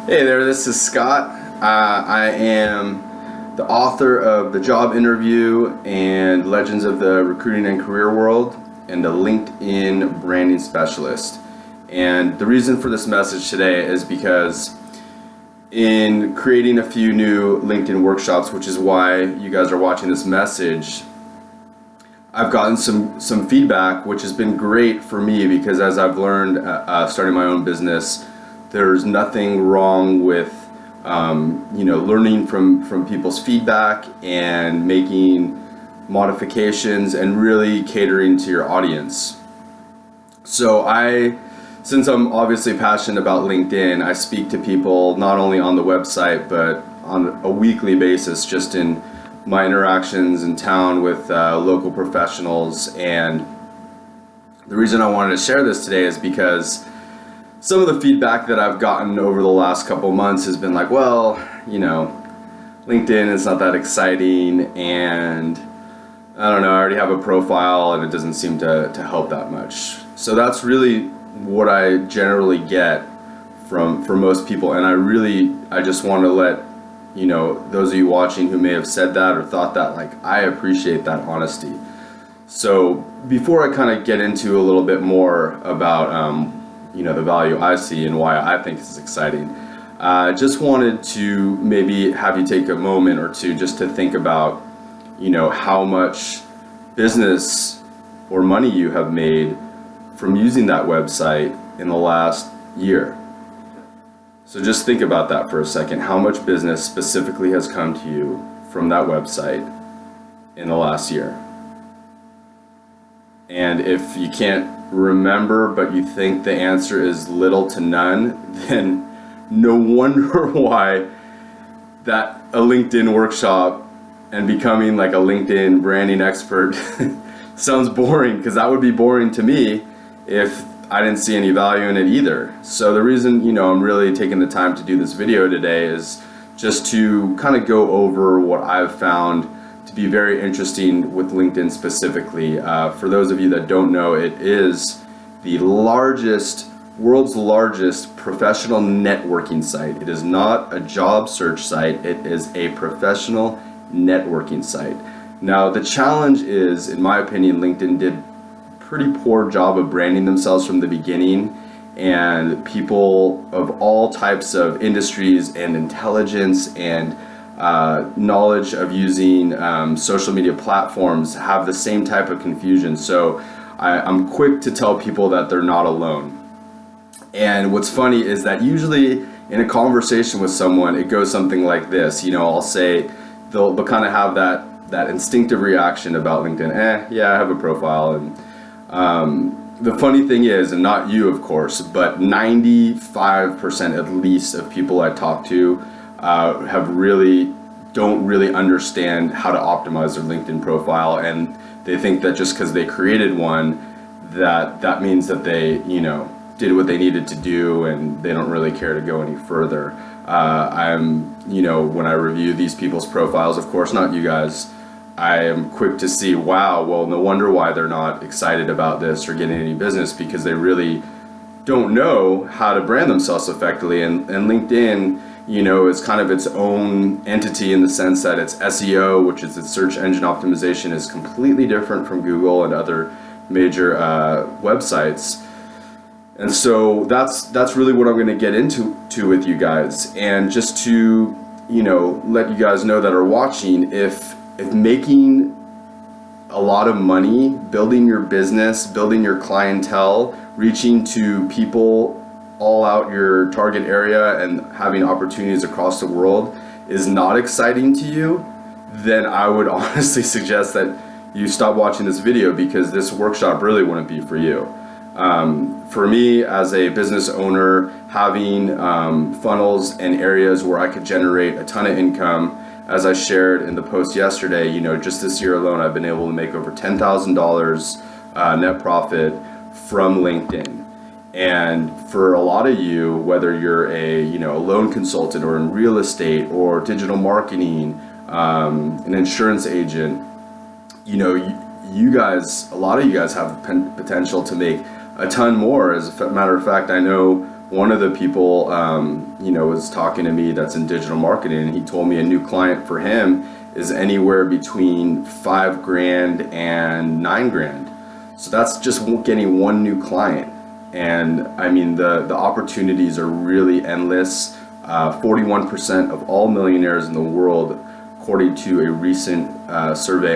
Hey there, this is Scott. I am the author of The Job Interview and Legends of the Recruiting and Career World and a LinkedIn branding specialist. And the reason for this message today is because in creating a few new LinkedIn workshops, which is why you guys are watching this message, I've gotten some feedback, which has been great for me because as I've learned starting my own business, there's nothing wrong with learning from people's feedback and making modifications and really catering to your audience. So since I'm obviously passionate about LinkedIn, I speak to people not only on the website but on a weekly basis, just in my interactions in town with local professionals. And the reason I wanted to share this today is because some of the feedback that I've gotten over the last couple months has been like, well, LinkedIn is not that exciting, and I don't know, I already have a profile and it doesn't seem to help that much. So that's really what I generally get from most people, and I just want to let those of you watching who may have said that or thought that, like, I appreciate that honesty. So before I kind of get into a little bit more about the value I see and why I think this is exciting, I just wanted to maybe have you take a moment or two just to think about how much business or money you have made from using that website in the last year. So just think about that for a second. How much business specifically has come to you from that website in the last year? And if you can't remember, but you think the answer is little to none, then no wonder why that a LinkedIn workshop and becoming like a LinkedIn branding expert sounds boring, because that would be boring to me if I didn't see any value in it either. So the reason, I'm really taking the time to do this video today is just to kind of go over what I've found to be very interesting with LinkedIn specifically. For those of you that don't know, it is the world's largest professional networking site. It is not a job search site, it is a professional networking site. Now, the challenge is, in my opinion, LinkedIn did pretty poor job of branding themselves from the beginning, and people of all types of industries and intelligence and knowledge of using social media platforms have the same type of confusion. So I'm quick to tell people that they're not alone. And what's funny is that usually in a conversation with someone, it goes something like this. I'll say they'll kind of have that instinctive reaction about LinkedIn. Yeah, I have a profile. And the funny thing is, and not you, of course, but 95% at least of people I talk to don't really understand how to optimize their LinkedIn profile, and they think that just because they created one, that means that they did what they needed to do, and they don't really care to go any further. When I review these people's profiles, of course, not you guys, I am quick to see, wow, well, no wonder why they're not excited about this or getting any business, because they really don't know how to brand themselves effectively. And LinkedIn, is kind of its own entity in the sense that its SEO, which is its search engine optimization, is completely different from Google and other major websites. And so that's really what I'm going to get into with you guys. And just to, let you guys know that are watching, if making a lot of money, building your business, building your clientele, reaching to people all out your target area and having opportunities across the world is not exciting to you, then I would honestly suggest that you stop watching this video, because this workshop really wouldn't be for you. For me, as a business owner, having funnels and areas where I could generate a ton of income, as I shared in the post yesterday, just this year alone, I've been able to make over $10,000 net profit from LinkedIn. And for a lot of you, whether you're a loan consultant or in real estate or digital marketing, an insurance agent, you guys, a lot of you guys have potential to make a ton more. As a matter of fact, I know one of the people, was talking to me that's in digital marketing, and he told me a new client for him is anywhere between $5,000 and $9,000. So that's just getting one new client. And I mean, the opportunities are really endless. 41% of all millionaires in the world, according to a recent survey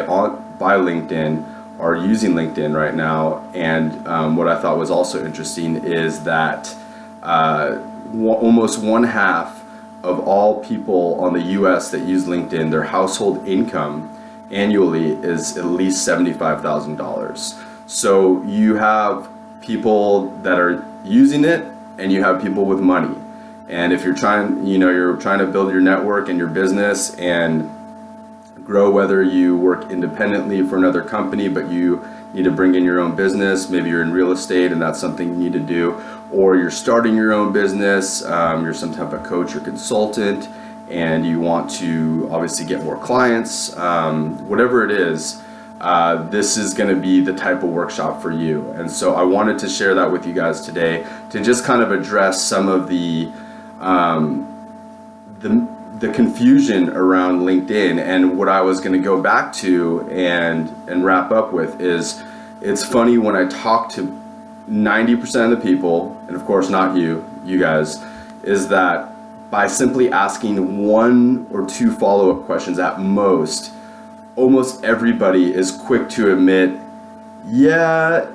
by LinkedIn, are using LinkedIn right now. And what I thought was also interesting is that almost one half of all people on the US that use LinkedIn, their household income annually is at least $75,000. So you have people that are using it, and you have people with money. And if you're trying to build your network and your business and grow, whether you work independently for another company, but you need to bring in your own business, maybe you're in real estate and that's something you need to do, or you're starting your own business, you're some type of coach or consultant, and you want to obviously get more clients, whatever it is, this is going to be the type of workshop for you. And so I wanted to share that with you guys today to just kind of address some of the confusion around LinkedIn. And what I was going to go back to and wrap up with is, it's funny when I talk to 90% of the people, and of course not you guys, is that by simply asking one or two follow-up questions at most, almost everybody is quick to admit, yeah,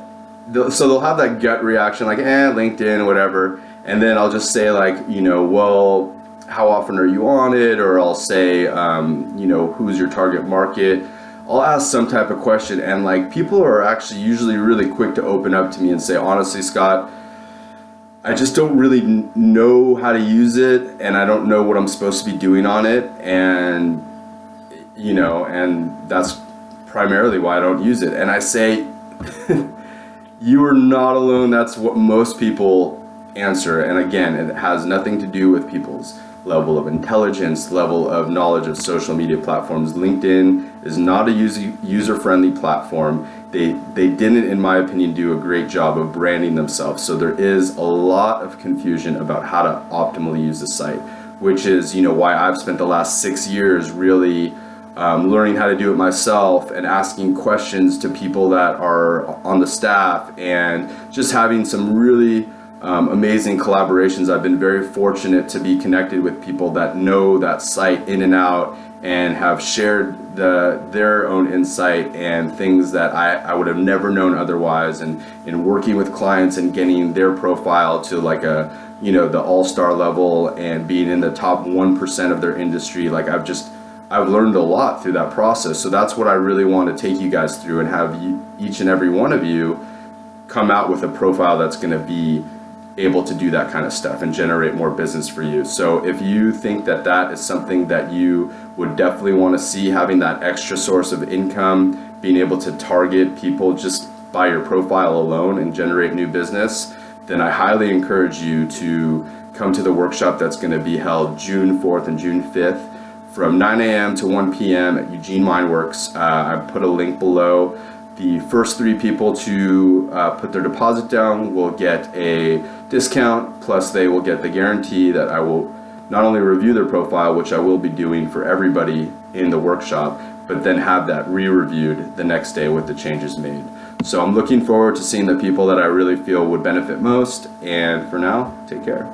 so they'll have that gut reaction like, LinkedIn, whatever. And then I'll just say like, well, how often are you on it? Or I'll say, who's your target market? I'll ask some type of question, and like, people are actually usually really quick to open up to me and say, honestly, Scott, I just don't really know how to use it, and I don't know what I'm supposed to be doing on it. And and that's primarily why I don't use it. And I say, you are not alone. That's what most people answer. And again, it has nothing to do with people's level of intelligence, level of knowledge of social media platforms. LinkedIn is not a user-friendly platform. They didn't, in my opinion, do a great job of branding themselves. So there is a lot of confusion about how to optimally use the site, which is, why I've spent the last 6 years really learning how to do it myself and asking questions to people that are on the staff, and just having some really amazing collaborations. I've been very fortunate to be connected with people that know that site in and out and have shared their own insight and things that I would have never known otherwise. And in working with clients and getting their profile to like the all-star level and being in the top 1% of their industry, like I've learned a lot through that process. So that's what I really want to take you guys through, and have each and every one of you come out with a profile that's going to be able to do that kind of stuff and generate more business for you. So if you think that that is something that you would definitely want to see, having that extra source of income, being able to target people just by your profile alone and generate new business, then I highly encourage you to come to the workshop that's going to be held June 4th and June 5th from 9 a.m. to 1 p.m. at Eugene Mineworks. I put a link below. The first 3 people to put their deposit down will get a discount, plus they will get the guarantee that I will not only review their profile, which I will be doing for everybody in the workshop, but then have that re-reviewed the next day with the changes made. So I'm looking forward to seeing the people that I really feel would benefit most. And for now, take care.